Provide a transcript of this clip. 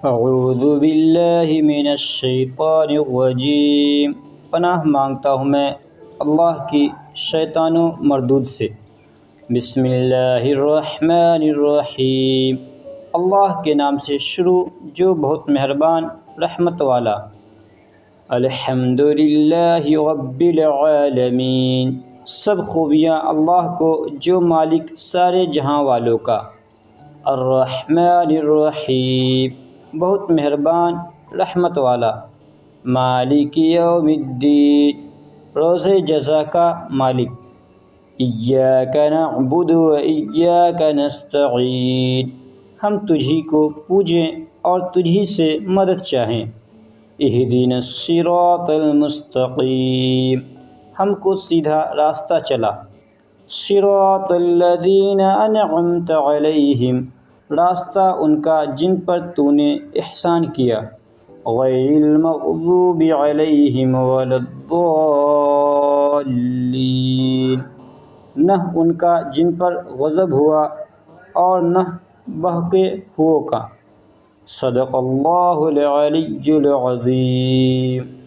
اعوذ باللہ من الشیطان الرجیم، پناہ مانگتا ہوں میں اللہ کی شیطان و مردود سے۔ بسم اللہ الرحمن الرحیم، اللہ کے نام سے شروع جو بہت مہربان رحمت والا۔ الحمد للہ رب العالمین، سب خوبیاں اللہ کو جو مالک سارے جہاں والوں کا۔ الرحمن الرحیم، بہت مہربان رحمت والا۔ مالک یوم الدین، روز جزا کا مالک۔ ایاک نعبد و ایاک نستعین، ہم تجھی کو پوجیں اور تجھی سے مدد چاہیں۔ اہدنا الصراط المستقیم، ہم کو سیدھا راستہ چلا۔ صراط الذین انعمت علیہم، راستہ ان کا جن پر تو نے احسان کیا۔ غیر المغضوب علیہم ولا الضالین، نہ ان کا جن پر غضب ہوا اور نہ بہکے ہووں کا۔ صدق اللہ العلی العظیم۔